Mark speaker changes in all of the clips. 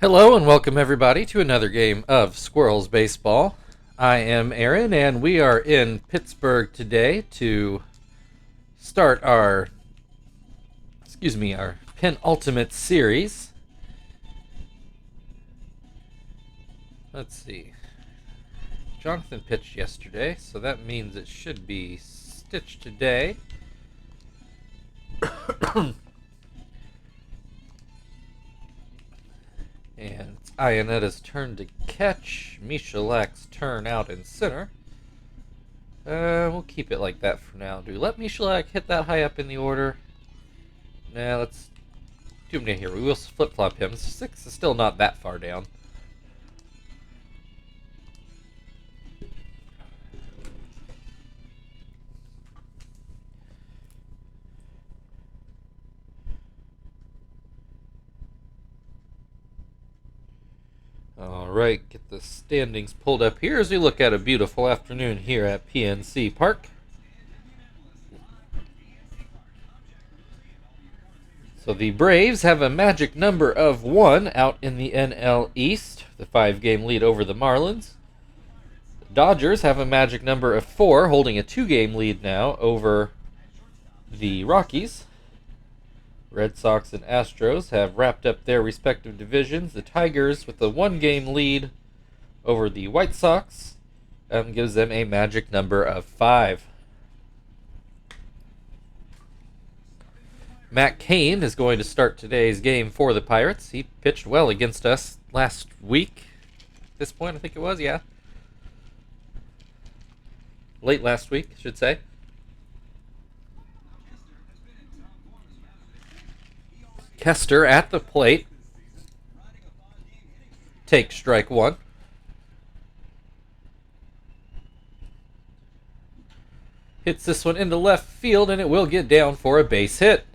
Speaker 1: Hello and welcome everybody to another game of Squirrels Baseball. I am Aaron and we are in Pittsburgh today to start our penultimate series. Let's see. Jonathan pitched yesterday, so that means it should be Stitch today. And it's Ionetta's turn to catch. Michalak's turn out in center. We'll keep it like that for now. Do we let Michalak hit that high up in the order? Nah, let's do him here. We will flip-flop him. 6 is still not that far down. Alright, get the standings pulled up here as we look at a beautiful afternoon here at PNC Park. So the Braves have a magic number of 1 out in the NL East, the 5-game lead over the Marlins. The Dodgers have a magic number of 4, holding a 2-game lead now over the Rockies. Red Sox and Astros have wrapped up their respective divisions. The Tigers with a 1-game lead over the White Sox gives them a magic number of 5. Matt Cain is going to start today's game for the Pirates. He pitched well against us last week. At this point, I think it was, yeah. Late last week, I should say. Kester at the plate. Takes strike 1. Hits this one into left field, and it will get down for a base hit.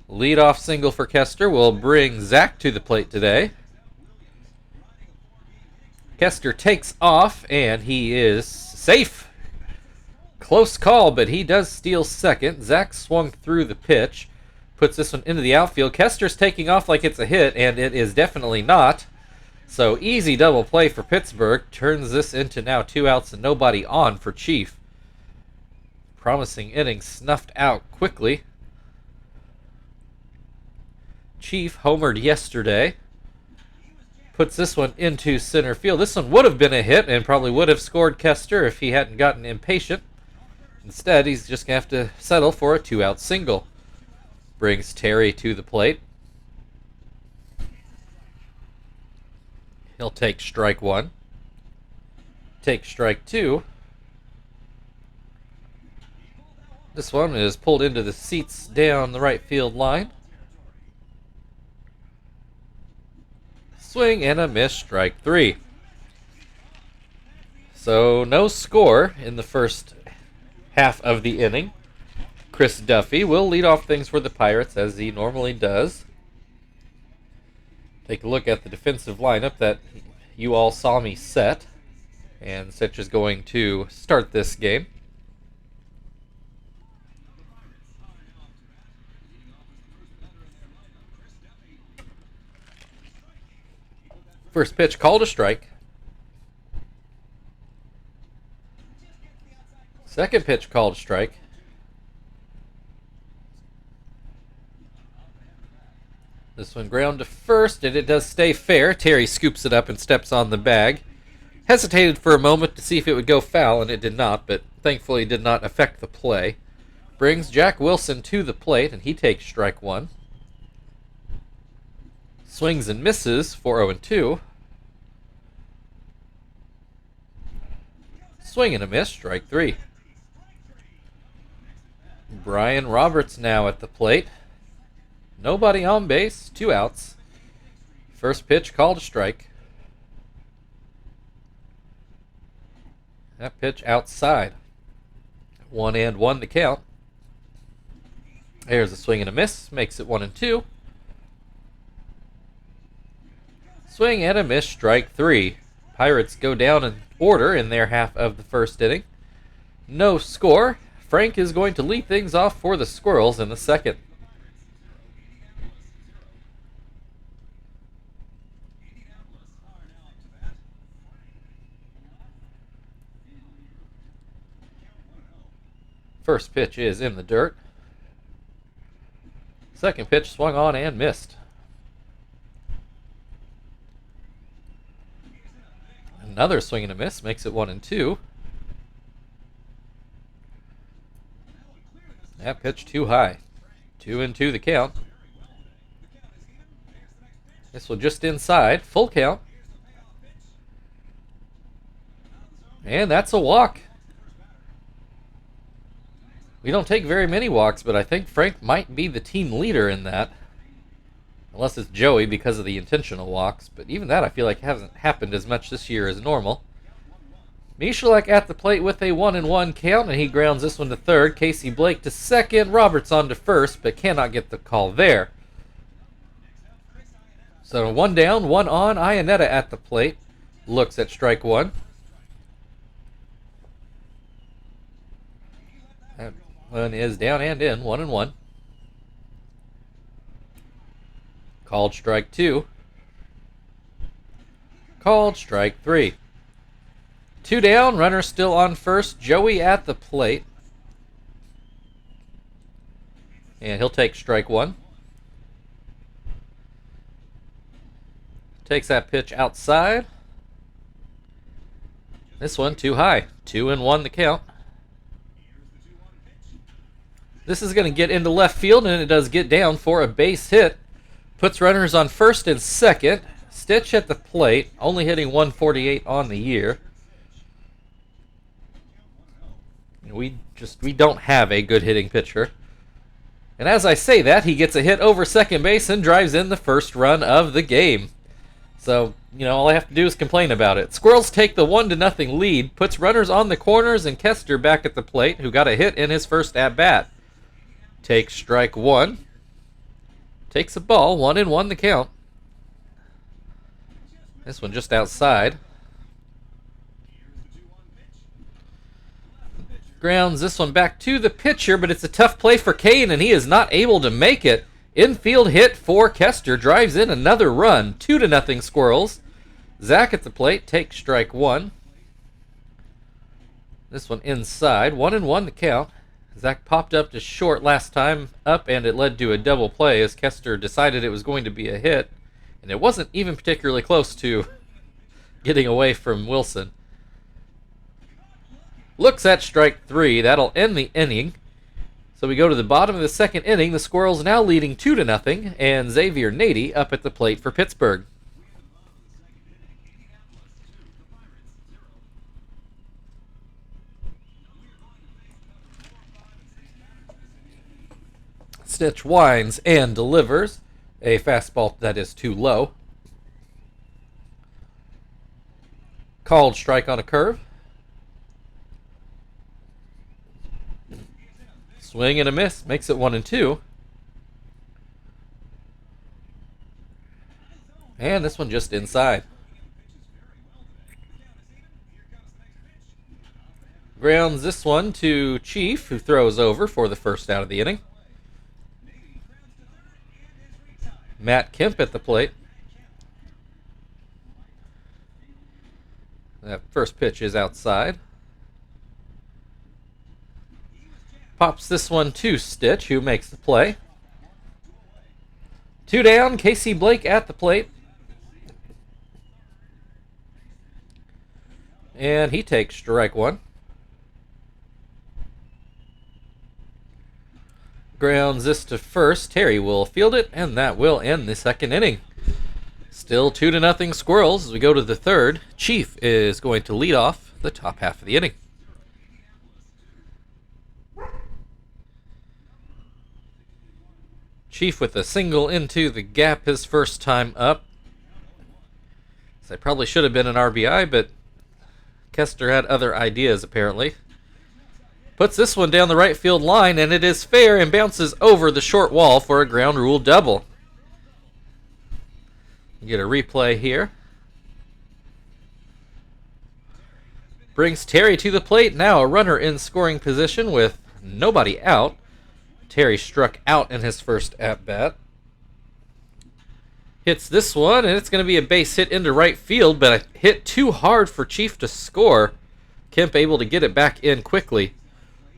Speaker 1: Leadoff single for Kester will bring Zach to the plate today. Kester takes off, and he is safe. Close call, but he does steal second. Zach swung through the pitch. Puts this one into the outfield. Kester's taking off like it's a hit, and it is definitely not. So easy double play for Pittsburgh. Turns this into now 2 outs and nobody on for Chief. Promising inning snuffed out quickly. Chief homered yesterday. Puts this one into center field. This one would have been a hit and probably would have scored Kester if he hadn't gotten impatient. Instead, he's just going to have to settle for a 2-out single. Brings Terry to the plate. He'll take strike 1. Take strike 2. This one is pulled into the seats down the right field line. Swing and a miss, strike 3. So no score in the first half of the inning. Chris Duffy will lead off things for the Pirates as he normally does. Take a look at the defensive lineup that you all saw me set. And Sitch is going to start this game. First pitch called a strike. Second pitch called a strike. This one ground to first, and it does stay fair. Terry scoops it up and steps on the bag. Hesitated for a moment to see if it would go foul, and it did not, but thankfully did not affect the play. Brings Jack Wilson to the plate, and he takes strike 1. Swings and misses for 0-2. Swing and a miss, strike 3. Brian Roberts now at the plate. Nobody on base, 2 outs. First pitch called a strike. That pitch outside. 1-1 to count. There's a swing and a miss, makes it 1-2. Swing and a miss, strike 3. Pirates go down in order in their half of the first inning. No score. Frank is going to lead things off for the Squirrels in the second. first pitch is in the dirt. Second pitch swung on and missed. Another swing and a miss makes it 1-2. That pitch too high. 2-2 the count. This one just inside. Full count. And that's a walk. We don't take very many walks, but I think Frank might be the team leader in that. Unless it's Joey because of the intentional walks. But even that I feel like hasn't happened as much this year as normal. Michalek at the plate with a 1-1 count, and he grounds this one to third. Casey Blake to second. Roberts on to first, but cannot get the call there. So 1 down, 1 on. Iannetta at the plate. Looks at strike one. That one is down and in, 1-1. Called strike two. Called strike three. 2 down, runner still on first. Joey at the plate. And he'll take strike one. Takes that pitch outside. This one too high. 2-1 the count. This is going to get into left field, and it does get down for a base hit. Puts runners on first and second. Stitch at the plate, only hitting 148 on the year. We don't have a good hitting pitcher. And as I say that, he gets a hit over second base and drives in the first run of the game. So, all I have to do is complain about it. Squirrels take the 1-0 lead, puts runners on the corners, and Kester back at the plate, who got a hit in his first at-bat. Takes strike one. Takes a ball, 1-1 the count. This one just outside. Grounds this one back to the pitcher, but it's a tough play for Kane, and he is not able to make it. Infield hit for Kester, drives in another run. 2-0 Squirrels. Zach at the plate, takes strike one. This one inside, 1-1 the count. Zach popped up to short last time up, and it led to a double play as Kester decided it was going to be a hit. And it wasn't even particularly close to getting away from Wilson. Looks at strike three. That'll end the inning. So we go to the bottom of the second inning. The Squirrels now leading 2-0, and Xavier Nady up at the plate for Pittsburgh. Stitch winds and delivers a fastball that is too low. Called strike on a curve. Swing and a miss makes it 1-2. And this one just inside. Grounds this one to Chief, who throws over for the first out of the inning. Matt Kemp at the plate. That first pitch is outside. Pops this one to Stitch, who makes the play. 2 down, Casey Blake at the plate. And he takes strike one. Grounds this to first. Terry will field it, and that will end the second inning. Still 2-0 Squirrels as we go to the third. Chief is going to lead off the top half of the inning. Chief with a single into the gap his first time up. So I probably should have been an RBI, but Kester had other ideas apparently. Puts this one down the right field line, and it is fair and bounces over the short wall for a ground rule double. You get a replay here. Brings Terry to the plate. Now a runner in scoring position with nobody out. Terry struck out in his first at-bat. Hits this one, and it's going to be a base hit into right field, but a hit too hard for Chief to score. Kemp able to get it back in quickly.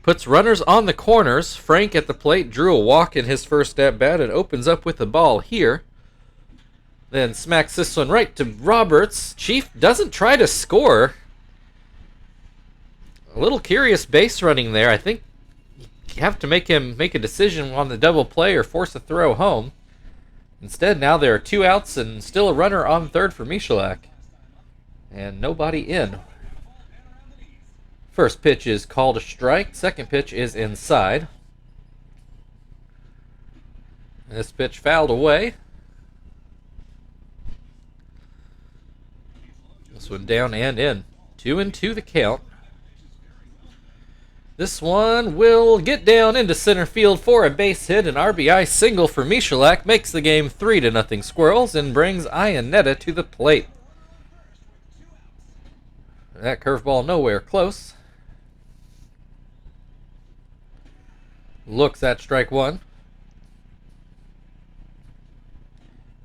Speaker 1: Puts runners on the corners. Frank at the plate drew a walk in his first at-bat and opens up with the ball here. Then smacks this one right to Roberts. Chief doesn't try to score. A little curious base running there. I think you have to make him make a decision on the double play or force a throw home. Instead, now there are 2 outs and still a runner on third for Michalak. And nobody in. First pitch is called a strike. Second pitch is inside. This pitch fouled away. This one down and in. 2-2 the count. This one will get down into center field for a base hit. An RBI single for Michalak makes the game 3-0 Squirrels and brings Iannetta to the plate. That curveball nowhere close. Looks at strike one.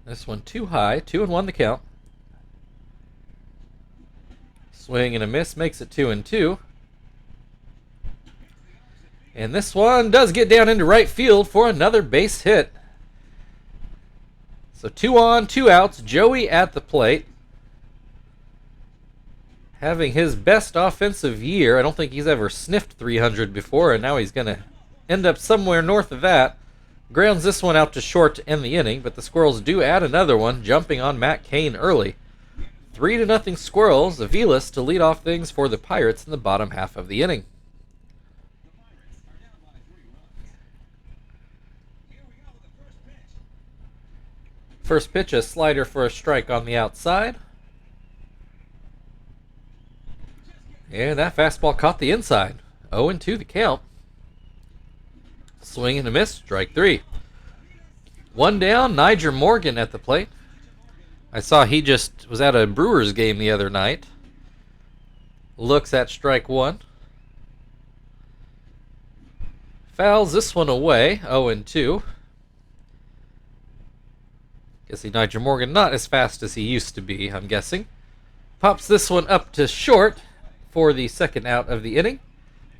Speaker 1: This one too high. 2-1 the count. Swing and a miss makes it 2-2. And this one does get down into right field for another base hit. So 2 on, 2 outs. Joey at the plate. Having his best offensive year. I don't think he's ever sniffed 300 before, and now he's going to end up somewhere north of that. Grounds this one out to short to end the inning, but the Squirrels do add another one, jumping on Matt Cain early. 3-0 Squirrels. Aviles to lead off things for the Pirates in the bottom half of the inning. First pitch, a slider for a strike on the outside. And that fastball caught the inside. 0-2 the count. Swing and a miss, strike 3. One down, Niger Morgan at the plate. I saw he just was at a Brewers game the other night. Looks at strike 1. Fouls this one away, 0-2. Guessing Niger Morgan not as fast as he used to be, I'm guessing. Pops this one up to short for the second out of the inning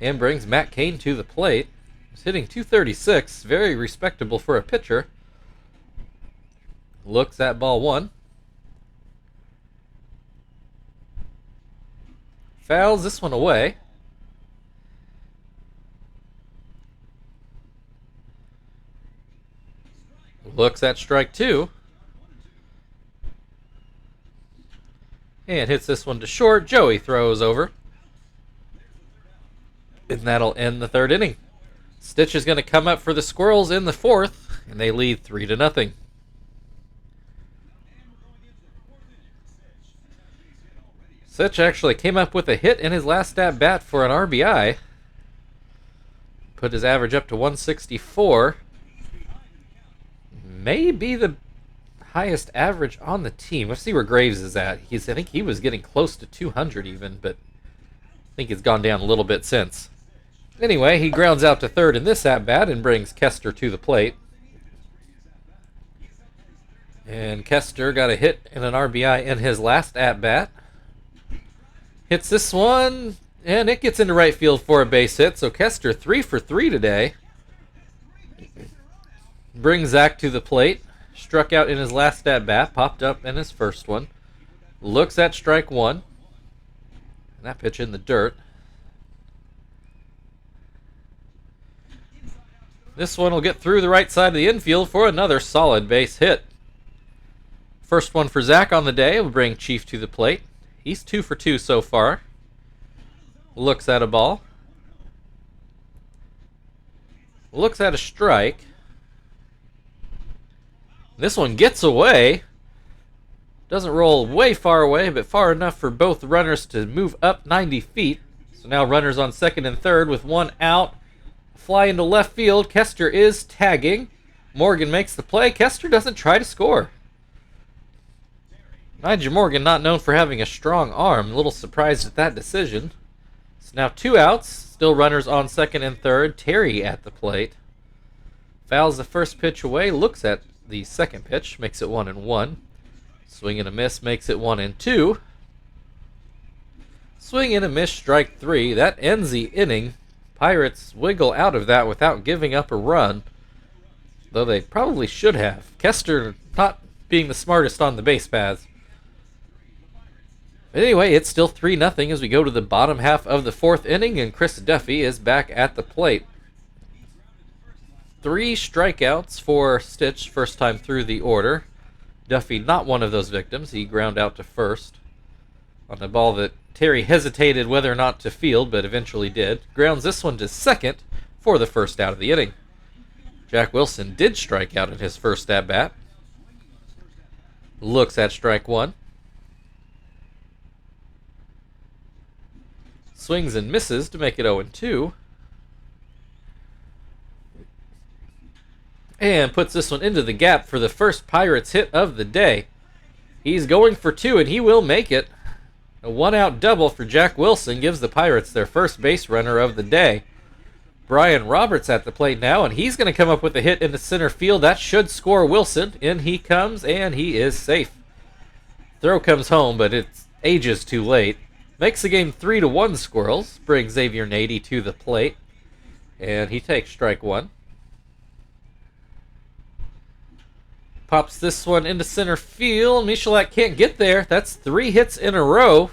Speaker 1: and brings Matt Cain to the plate. He's hitting .236, very respectable for a pitcher. Looks at ball 1. Fouls this one away. Looks at strike 2. And hits this one to short. Joey throws over. And that'll end the third inning. Stitch is going to come up for the Squirrels in the fourth, and they lead 3-0. Stitch actually came up with a hit in his last at-bat for an RBI. Put his average up to 164. Maybe the highest average on the team. Let's see where Graves is at. I think he was getting close to 200 even, but I think it's gone down a little bit since. Anyway, he grounds out to third in this at-bat and brings Kester to the plate. And Kester got a hit and an RBI in his last at-bat. Hits this one, and it gets into right field for a base hit. So Kester 3 for 3 today. Brings Zach to the plate. Struck out in his last at-bat, popped up in his first one. Looks at strike 1. And that pitch in the dirt. This one will get through the right side of the infield for another solid base hit. First one for Zach on the day will bring Chief to the plate. He's 2 for 2 so far. Looks at a ball. Looks at a strike. This one gets away. Doesn't roll way far away, but far enough for both runners to move up 90 feet. So now runners on second and third with 1 out. Fly into left field. Kester is tagging. Morgan makes the play. Kester doesn't try to score. Niger Morgan, not known for having a strong arm. A little surprised at that decision. So now 2 outs. Still runners on second and third. Terry at the plate. Fouls the first pitch away. Looks at the second pitch. Makes it 1-1. Swing and a miss. Makes it 1-2. Swing and a miss. Strike 3. That ends the inning. Pirates wiggle out of that without giving up a run, though they probably should have. Kester not being the smartest on the base paths. But anyway, it's still 3-0 as we go to the bottom half of the 4th inning, and Chris Duffy is back at the plate. 3 strikeouts for Stitch, first time through the order. Duffy not one of those victims. He ground out to first on a ball that Terry hesitated whether or not to field, but eventually did. Grounds this one to second for the first out of the inning. Jack Wilson did strike out in his first at-bat. Looks at strike 1. Swings and misses to make it 0-2. And puts this one into the gap for the first Pirates hit of the day. He's going for 2, and he will make it. A 1-out double for Jack Wilson gives the Pirates their first base runner of the day. Brian Roberts at the plate now, and he's going to come up with a hit into center field. That should score Wilson. In he comes, and he is safe. Throw comes home, but it's ages too late. Makes the game 3-1 Squirrels. Brings Xavier Nady to the plate, and he takes strike 1. Pops this one into center field. Michalak can't get there. That's 3 hits in a row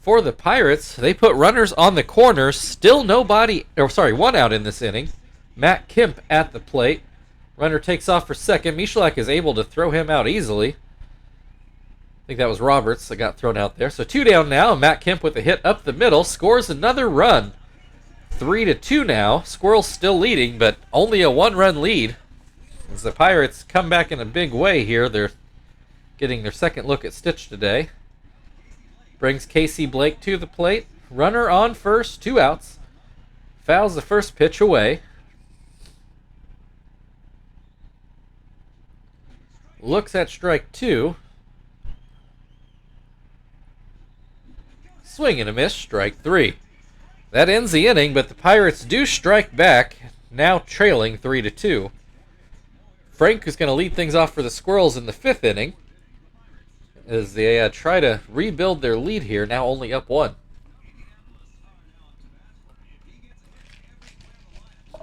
Speaker 1: for the Pirates. They put runners on the corners. Still 1 out in this inning. Matt Kemp at the plate. Runner takes off for second. Michalak is able to throw him out easily. I think that was Roberts that got thrown out there. So 2 down now. Matt Kemp with a hit up the middle. Scores another run. 3-2 now. Squirrels still leading, but only a 1-run lead. As the Pirates come back in a big way here, they're getting their second look at Stitch today. Brings Casey Blake to the plate. Runner on first, 2 outs. Fouls the first pitch away. Looks at strike 2. Swing and a miss, strike 3. That ends the inning, but the Pirates do strike back, now trailing 3-2. Frank is going to lead things off for the Squirrels in the 5th inning as they try to rebuild their lead here, now only up 1.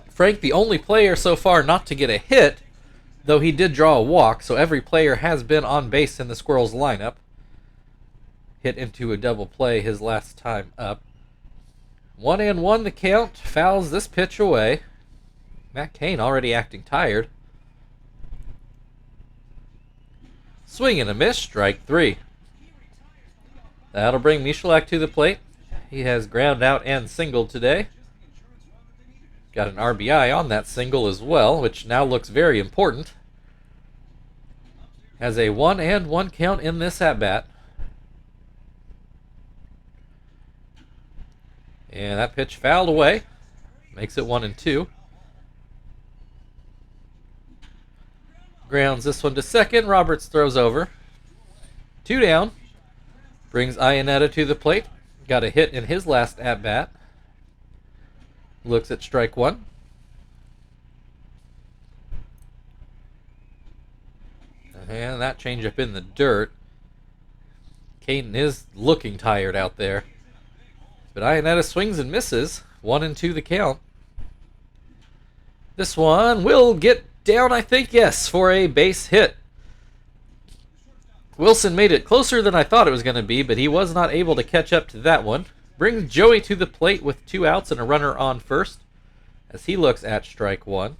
Speaker 1: Frank, the only player so far not to get a hit, though he did draw a walk, so every player has been on base in the Squirrels lineup. Hit into a double play his last time up. 1-1 the count, fouls this pitch away. Matt Cain already acting tired. Swing and a miss, strike 3. That'll bring Michalak to the plate. He has ground out and singled today. Got an RBI on that single as well, which now looks very important. Has a 1-1 count in this at-bat. And that pitch fouled away. Makes it 1-2. Grounds this one to second. Roberts throws over. 2 down. Brings Iannetta to the plate. Got a hit in his last at-bat. Looks at strike 1. And that changeup in the dirt. Caden is looking tired out there. But Iannetta swings and misses. 1-2 the count. This one will get down, I think, yes, for a base hit. Wilson made it closer than I thought it was going to be, but he was not able to catch up to that one. Brings Joey to the plate with 2 outs and a runner on first as he looks at strike 1.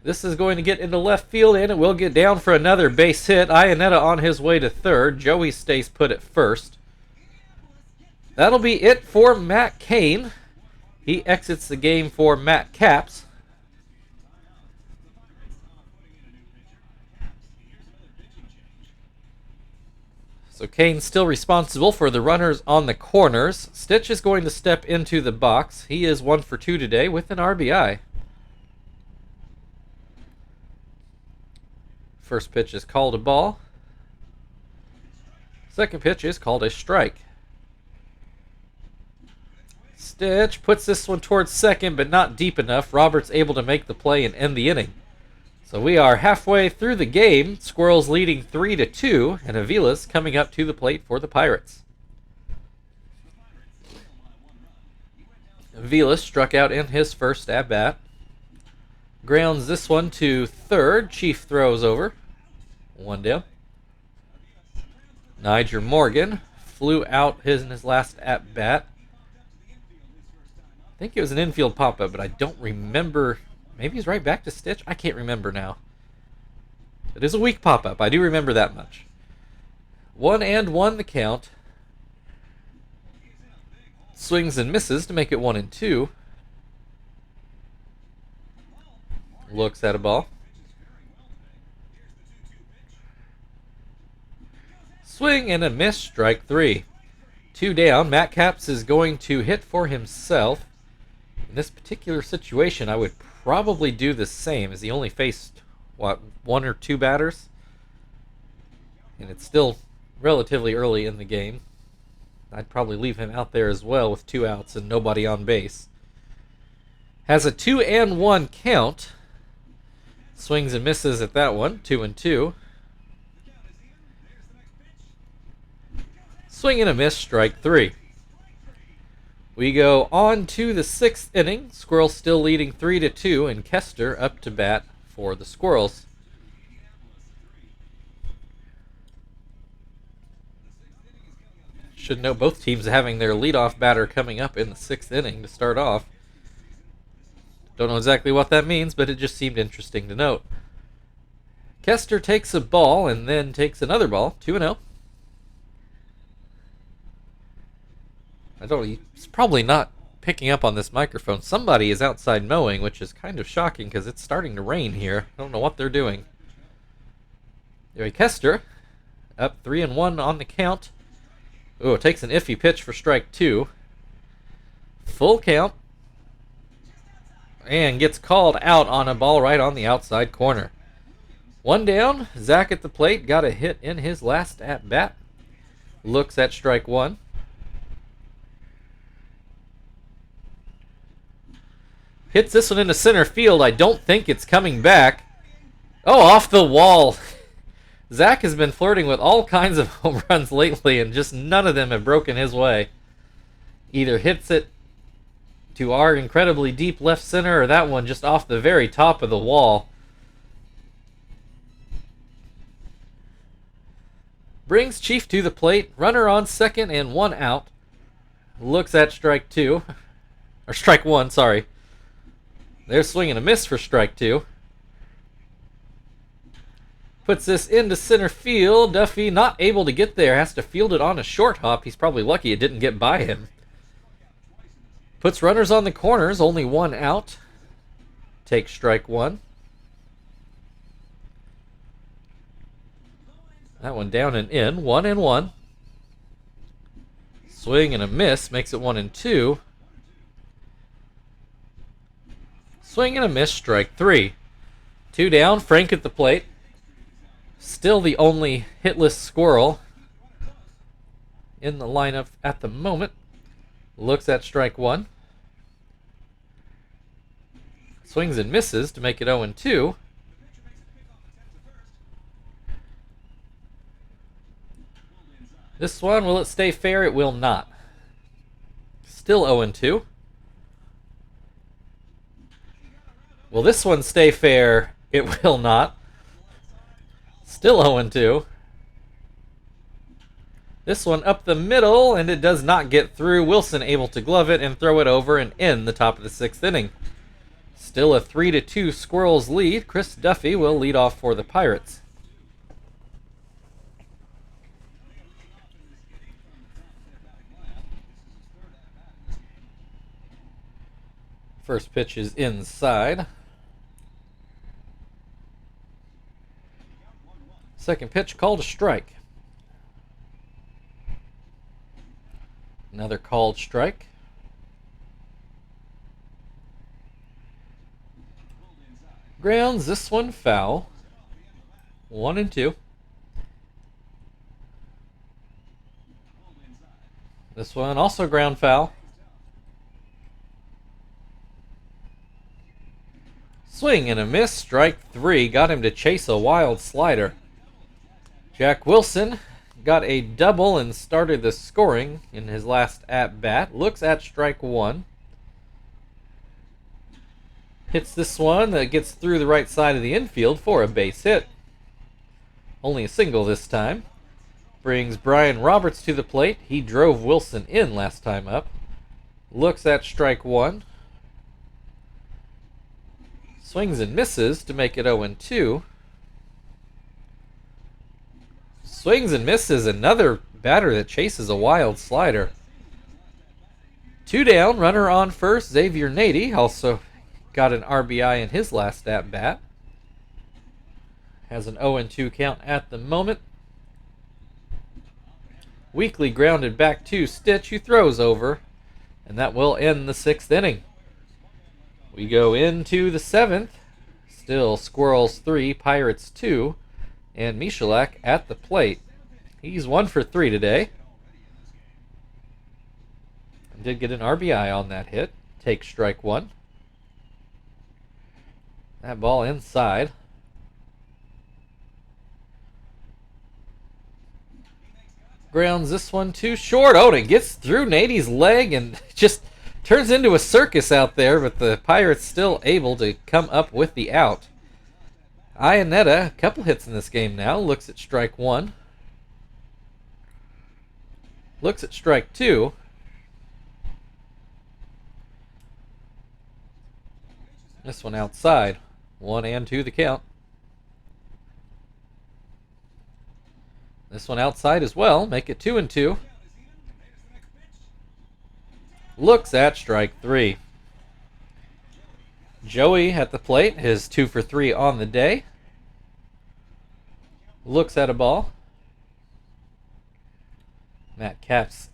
Speaker 1: This is going to get into left field, and it will get down for another base hit. Iannetta on his way to third. Joey stays put at first. That'll be it for Matt Cain. He exits the game for Matt Capps. So Cain's still responsible for the runners on the corners. Stitch is going to step into the box. He is 1 for 2 today with an RBI. First pitch is called a ball. Second pitch is called a strike. Stitch puts this one towards second, but not deep enough. Roberts able to make the play and end the inning. So we are halfway through the game. Squirrels leading 3-2, and Avila's coming up to the plate for the Pirates. Vilas struck out in his first at-bat. Grounds this one to third. Chief throws over. 1 down. Niger Morgan flew out in his last at-bat. I think it was an infield pop-up, but I don't remember. Maybe he's right back to Stitch? I can't remember now. It is a weak pop-up. I do remember that much. 1-1 the count. Swings and misses to make it 1-2. Looks at a ball. Swing and a miss, strike 3. 2 down. Matt Capps is going to hit for himself. In this particular situation, I would probably do the same, as he only faced, what, 1 or 2 batters? And it's still relatively early in the game. I'd probably leave him out there as well with 2 outs and nobody on base. Has a 2-1 count. Swings and misses at that one, 2-2. Swing and a miss, strike 3. We go on to the 6th inning. Squirrels still leading 3-2, and Kester up to bat for the Squirrels. Should note both teams having their leadoff batter coming up in the 6th inning to start off. Don't know exactly what that means, but it just seemed interesting to note. Kester takes a ball and then takes another ball, 2-0. He's probably not picking up on this microphone. Somebody is outside mowing, which is kind of shocking because it's starting to rain here. I don't know what they're doing. Anyway, Kester up 3-1 on the count. Oh, takes an iffy pitch for strike 2. Full count. And gets called out on a ball right on the outside corner. 1 down. Zach at the plate. Got a hit in his last at-bat. Looks at strike 1. Hits this one into center field. I don't think it's coming back. Oh, off the wall. Zach has been flirting with all kinds of home runs lately, and just none of them have broken his way. Either hits it to our incredibly deep left center, or that one just off the very top of the wall. Brings Chief to the plate. Runner on second and 1 out. Looks at strike 2. Or strike 1, sorry. There's swing and a miss for strike 2. Puts this into center field. Duffy not able to get there. Has to field it on a short hop. He's probably lucky it didn't get by him. Puts runners on the corners. Only 1 out. Takes strike 1. That one down and in. 1-1. Swing and a miss. Makes it 1-2. Swing and a miss, strike 3. 2 down, Frank at the plate. Still the only hitless Squirrel in the lineup at the moment. Looks at strike 1. Swings and misses to make it 0-2. This one, will it stay fair? It will not. Still 0-2. Will this one stay fair? It will not. Still 0-2. This one up the middle, and it does not get through. Wilson able to glove it and throw it over and in the top of the 6th inning. Still a 3-2 Squirrels lead. Chris Duffy will lead off for the Pirates. First pitch is inside. Second pitch called a strike. Another called strike. Grounds this one foul. 1-2. This one also ground foul. Swing and a miss, strike 3. Got him to chase a wild slider. Jack Wilson got a double and started the scoring in his last at-bat. Looks at strike 1. Hits this one that gets through the right side of the infield for a base hit. Only a single this time. Brings Brian Roberts to the plate. He drove Wilson in last time up. Looks at strike one. Swings and misses to make it 0-2. Swings and misses. Another batter that chases a wild slider. 2 down. Runner on first. Xavier Nady also got an RBI in his last at-bat. Has an 0-2 count at the moment. Weakly grounded back to Stitch, who throws over, and that will end the 6th inning. We go into the 7th. Still Squirrels 3, Pirates 2, and Michalak at the plate. He's 1 for 3 today. Did get an RBI on that hit. Take strike one. That ball inside. Grounds this one too short. Oh, and it gets through Nady's leg and just turns into a circus out there, but the Pirates still able to come up with the out. Ionetta, a couple hits in this game now, looks at strike one. Looks at strike two. This one outside. 1-2 the count. This one outside as well. Make it 2-2. Looks at strike three. Joey at the plate. His 2 for 3 on the day. Looks at a ball. Matt Capps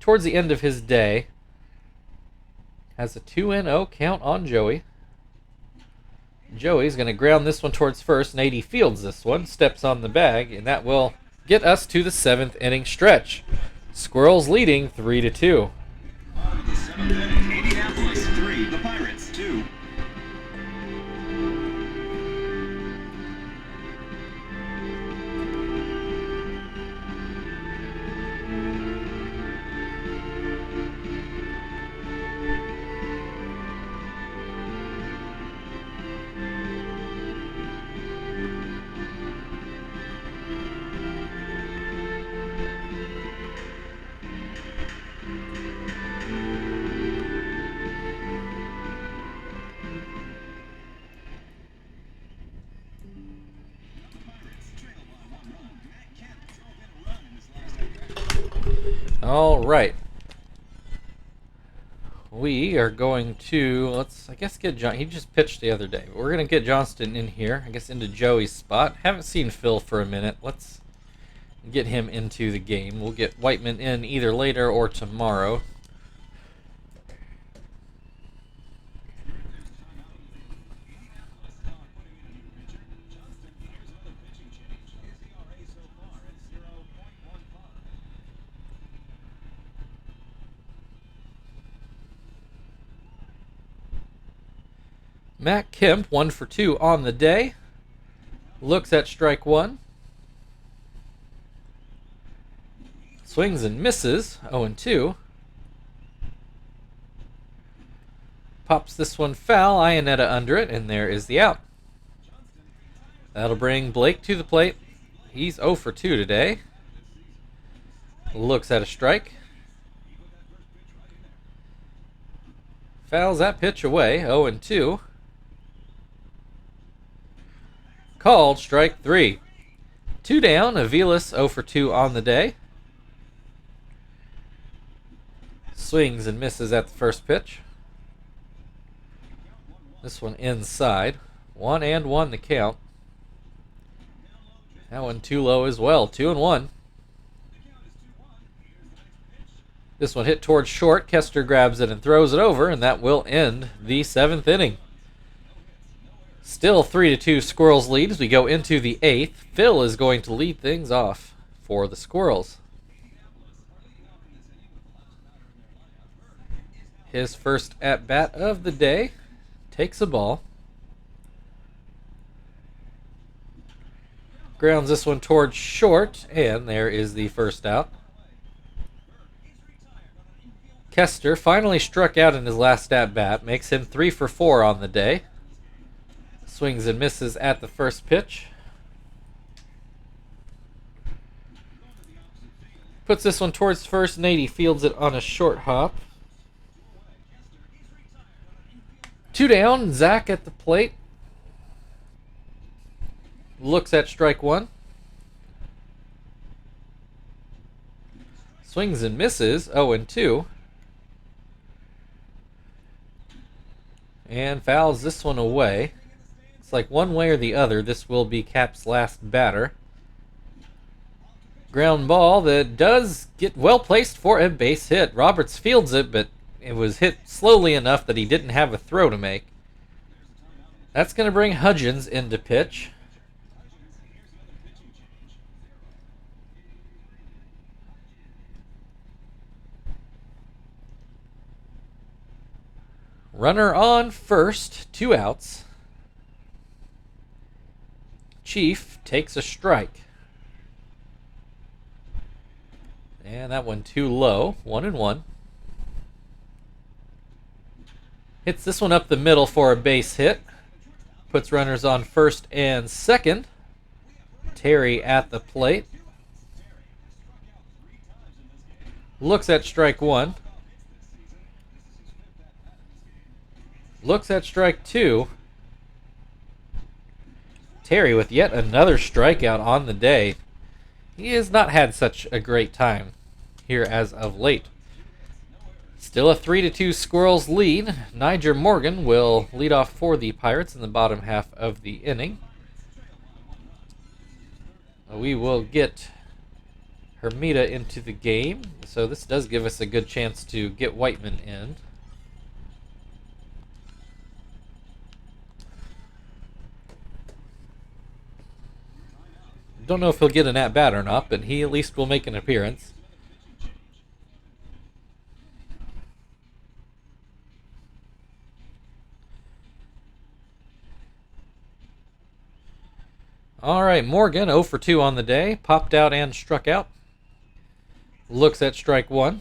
Speaker 1: towards the end of his day. Has a 2-0 count on Joey. Joey's going to ground this one towards first. Nady fields this one, steps on the bag, and that will get us to the 7th inning stretch. Squirrels leading 3-2.
Speaker 2: Indianapolis 3, the Pirates 2.
Speaker 1: All right. We are going to, I guess, get John. He just pitched the other day. But we're going to get Johnston in here, I guess, into Joey's spot. Haven't seen Phil for a minute. Let's get him into the game. We'll get Whiteman in either later or tomorrow. Matt Kemp, 1 for 2 on the day. Looks at strike one. Swings and misses, 0-2. Pops this one foul, Ionetta under it, and there is the out. That'll bring Blake to the plate. He's 0 for 2 today. Looks at a strike. Fouls that pitch away, 0-2. Called strike three. 2 down. Aviles 0 for 2 on the day. Swings and misses at the first pitch. This one inside. 1-1 the count. That one too low as well. 2-1. This one hit towards short. Kester grabs it and throws it over, and that will end the 7th inning. Still 3-2 Squirrels lead as we go into the 8th. Phil is going to lead things off for the Squirrels. His first at-bat of the day. Takes a ball. Grounds this one towards short, and there is the first out. Kester finally struck out in his last at-bat, makes him 3 for 4 on the day. Swings and misses at the first pitch. Puts this one towards first. Nady fields it on a short hop. 2 down. Zach at the plate. Looks at strike one. Swings and misses. 0-2. And fouls this one away. It's like one way or the other. This will be Cap's last batter. Ground ball that does get well placed for a base hit. Roberts fields it, but it was hit slowly enough that he didn't have a throw to make. That's going to bring Hudgens into pitch. Runner on first, 2 outs. Chief takes a strike. And that one too low, 1-1. Hits this one up the middle for a base hit. Puts runners on first and second. Terry at the plate. Looks at strike one. Looks at strike two. Terry with yet another strikeout on the day. He has not had such a great time here as of late. Still a 3-2 Squirrels lead. Niger Morgan will lead off for the Pirates in the bottom half of the inning. We will get Hermida into the game, so this does give us a good chance to get Whiteman in. Don't know if he'll get an at-bat or not, but he at least will make an appearance. All right, Morgan 0 for 2 on the day. Popped out and struck out. Looks at strike one.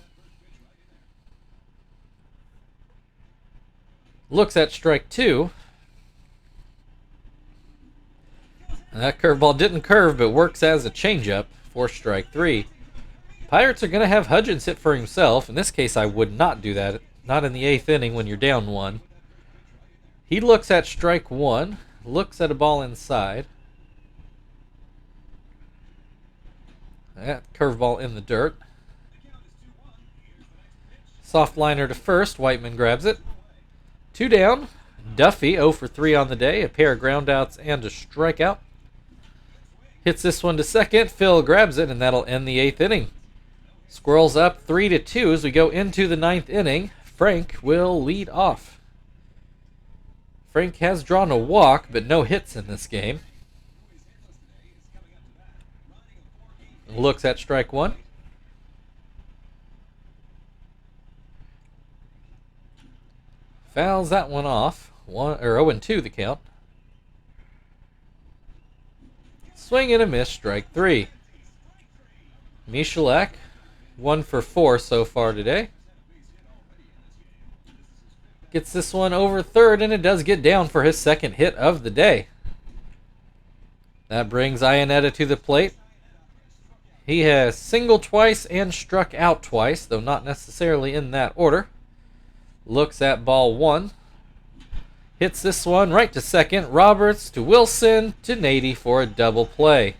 Speaker 1: Looks at strike two. And that curveball didn't curve, but works as a changeup for strike three. Pirates are going to have Hudgens hit for himself. In this case, I would not do that. Not in the 8th inning when you're down 1. He looks at strike one. Looks at a ball inside. That curveball in the dirt. Soft liner to first. Whiteman grabs it. 2 down. Duffy 0 for 3 on the day. A pair of groundouts and a strikeout. Hits this one to second. Phil grabs it, and that'll end the 8th inning. Squirrels up 3-2 as we go into the 9th inning. Frank will lead off. Frank has drawn a walk, but no hits in this game. Looks at strike one. Fouls that one off. 0-2 the count. Swing and a miss, strike three. Michalak, 1 for 4 so far today. Gets this one over third, and it does get down for his second hit of the day. That brings Ionetta to the plate. He has singled twice and struck out twice, though not necessarily in that order. Looks at ball one. Hits this one right to second. Roberts to Wilson to Nady for a double play.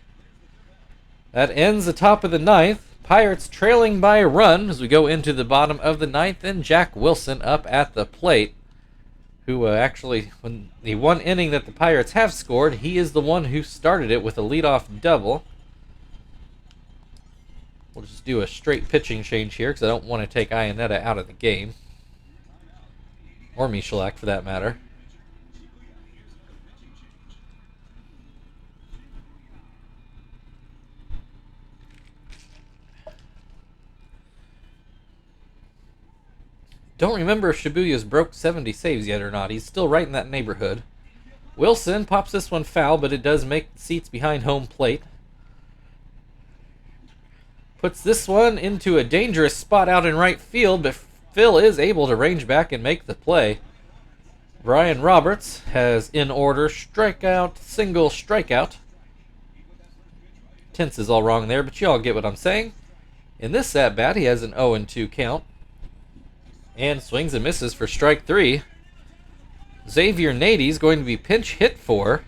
Speaker 1: That ends the top of the 9th. Pirates trailing by a run as we go into the bottom of the 9th, and Jack Wilson up at the plate, who actually, when the one inning that the Pirates have scored, he is the one who started it with a leadoff double. We'll just do a straight pitching change here because I don't want to take Ionetta out of the game. Or Michalak, for that matter. Don't remember if Shibuya's broke 70 saves yet or not. He's still right in that neighborhood. Wilson pops this one foul, but it does make seats behind home plate. Puts this one into a dangerous spot out in right field, but Phil is able to range back and make the play. Brian Roberts has in order strikeout, single strikeout. Tense is all wrong there, but you all get what I'm saying. In this at-bat, he has an 0-2 count. And swings and misses for strike 3. Xavier Nady is going to be pinch hit for.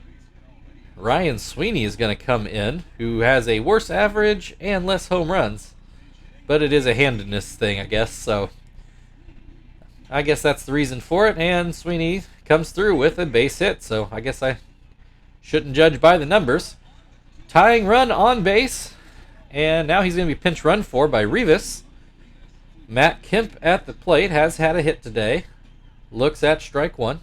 Speaker 1: Ryan Sweeney is going to come in, who has a worse average and less home runs. But it is a handedness thing, I guess, so I guess that's the reason for it. And Sweeney comes through with a base hit, so I guess I shouldn't judge by the numbers. Tying run on base, and now he's going to be pinch run for by Rivas. Matt Kemp at the plate has had a hit today. Looks at strike 1.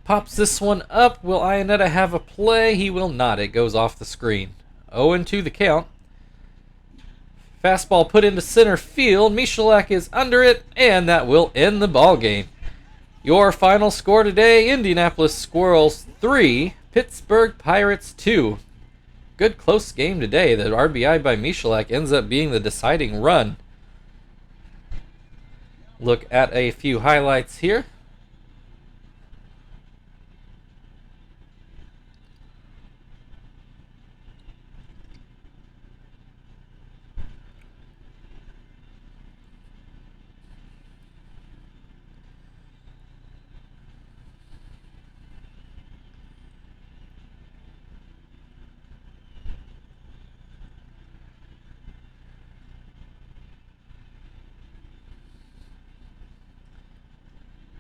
Speaker 1: Pops this one up. Will Ionetta have a play? He will not. It goes off the screen. 0-2 the count. Fastball put into center field. Michalak is under it, and that will end the ball game. Your final score today, Indianapolis Squirrels 3, Pittsburgh Pirates 2. Good close game today. The RBI by Michalak ends up being the deciding run. Look at a few highlights here.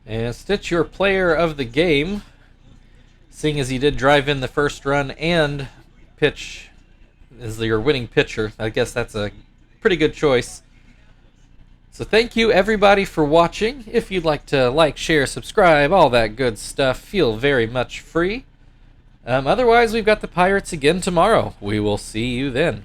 Speaker 1: And Stitch, your player of the game, seeing as he did drive in the first run and pitch as your winning pitcher. I guess that's a pretty good choice. So thank you everybody for watching. If you'd like to like, share, subscribe, all that good stuff, feel very much free. Otherwise, we've got the Pirates again tomorrow. We will see you then.